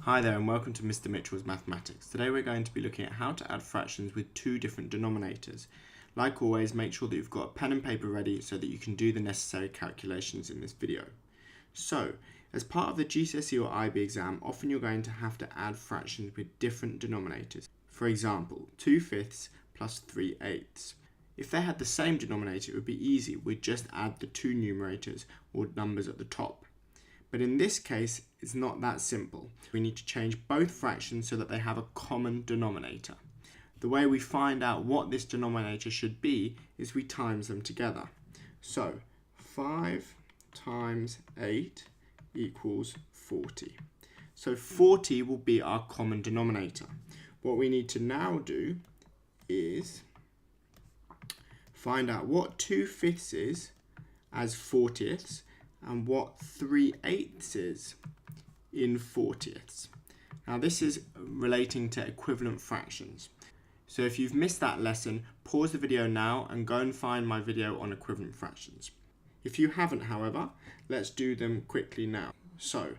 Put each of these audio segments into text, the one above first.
Hi there and welcome to Mr. Mitchell's Mathematics. Today we're going to be looking at how to add fractions with two different denominators. Like always, make sure that you've got a pen and paper ready so that you can do the necessary calculations in this video. So, as part of the GCSE or IB exam, often you're going to have to add fractions with different denominators. For example, 2/5 plus 3/8. If they had the same denominator, it would be easy. We'd just add the two numerators or numbers at the top. But in this case, it's not that simple. We need to change both fractions so that they have a common denominator. The way we find out what this denominator should be is we times them together. So 5 times 8 equals 40. So 40 will be our common denominator. What we need to now do is find out what 2/5 is as 40ths and what 3/8 is in 40ths. Now this is relating to equivalent fractions. So if you've missed that lesson, pause the video now and go and find my video on equivalent fractions. If you haven't, however, let's do them quickly now. So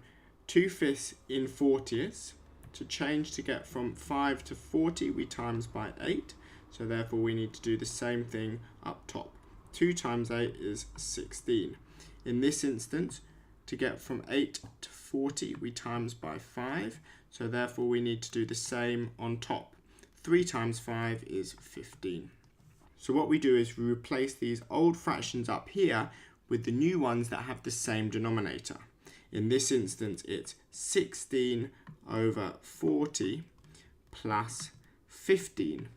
2/5 in 40ths, to change to get from 5 to 40, we times by 8. So therefore we need to do the same thing up top. 2 times 8 is 16. In this instance, to get from 8 to 40, we times by 5. So therefore we need to do the same on top. 3 times 5 is 15. So what we do is we replace these old fractions up here with the new ones that have the same denominator. In this instance, it's 16 over 40 plus 15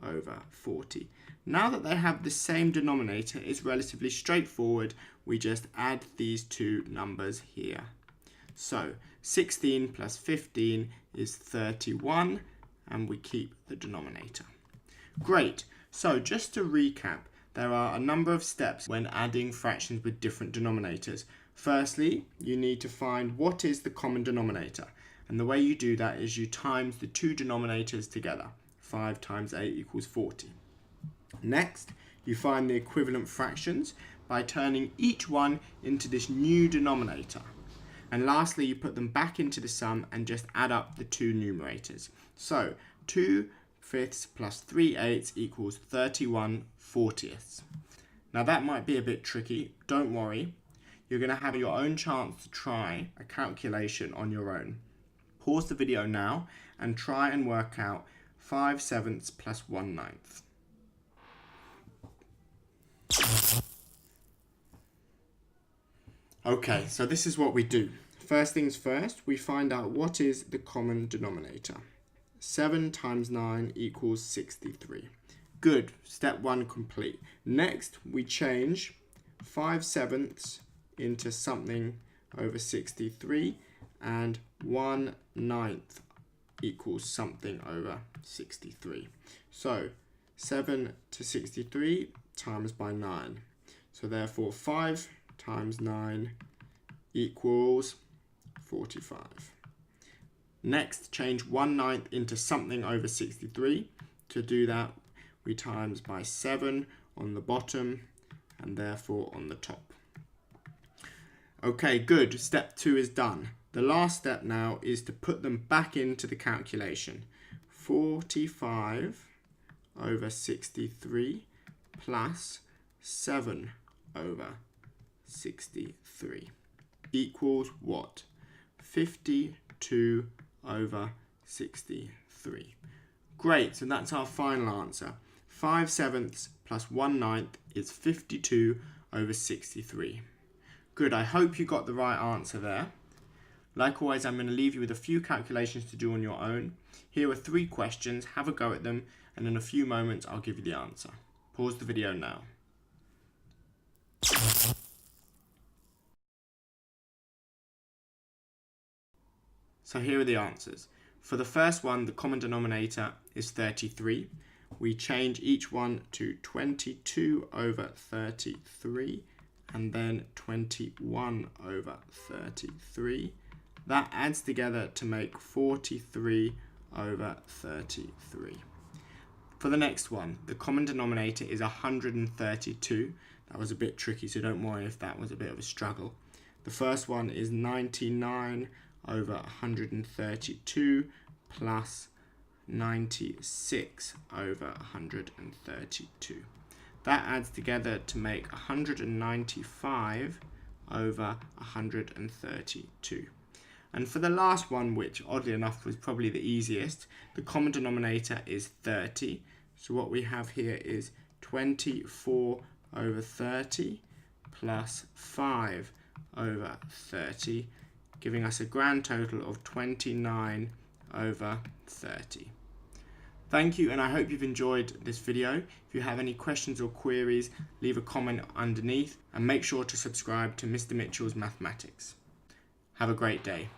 over 40. Now that they have the same denominator, it's relatively straightforward. We just add these two numbers here. So 16 plus 15 is 31, and we keep the denominator. Great. So just to recap, there are a number of steps when adding fractions with different denominators. Firstly, you need to find what is the common denominator. And the way you do that is you times the two denominators together. 5 times 8 equals 40. Next, you find the equivalent fractions by turning each one into this new denominator. And lastly, you put them back into the sum and just add up the two numerators. So 2/5 plus 3/8 equals 31/40. Now that might be a bit tricky. Don't worry. You're going to have your own chance to try a calculation on your own. Pause the video now and try and work out 5/7 plus 1/9. Okay, so this is what we do. First things first, we find out what is the common denominator. 7 times 9 equals 63. Good, step 1 complete. Next, we change 5/7 into something over 63 and 1/9 equals something over 63. So 7 to 63 times by 9. So therefore 5 times 9 equals 45. Next, change 1/9 into something over 63. To do that, we times by 7 on the bottom and therefore on the top. Okay, good. Step 2 is done. The last step now is to put them back into the calculation. 45 over 63 plus 7 over 63 equals what? 52 over 63. Great, so that's our final answer. 5/7 plus 1/9 is 52 over 63. Good, I hope you got the right answer there. Like always, I'm going to leave you with a few calculations to do on your own. Here are 3 questions, have a go at them, and in a few moments I'll give you the answer. Pause the video now. So here are the answers. For the first one, the common denominator is 33. We change each one to 22 over 33 and then 21 over 33. That adds together to make 43 over 33. For the next one, the common denominator is 132. That was a bit tricky, so don't worry if that was a bit of a struggle. The first one is 99 over 132 plus 96 over 132. That adds together to make 195 over 132. And for the last one, which oddly enough was probably the easiest, the common denominator is 30. So what we have here is 24 over 30 plus 5 over 30, giving us a grand total of 29 over 30. Thank you, and I hope you've enjoyed this video. If you have any questions or queries, leave a comment underneath, and make sure to subscribe to Mr. Mitchell's Mathematics. Have a great day.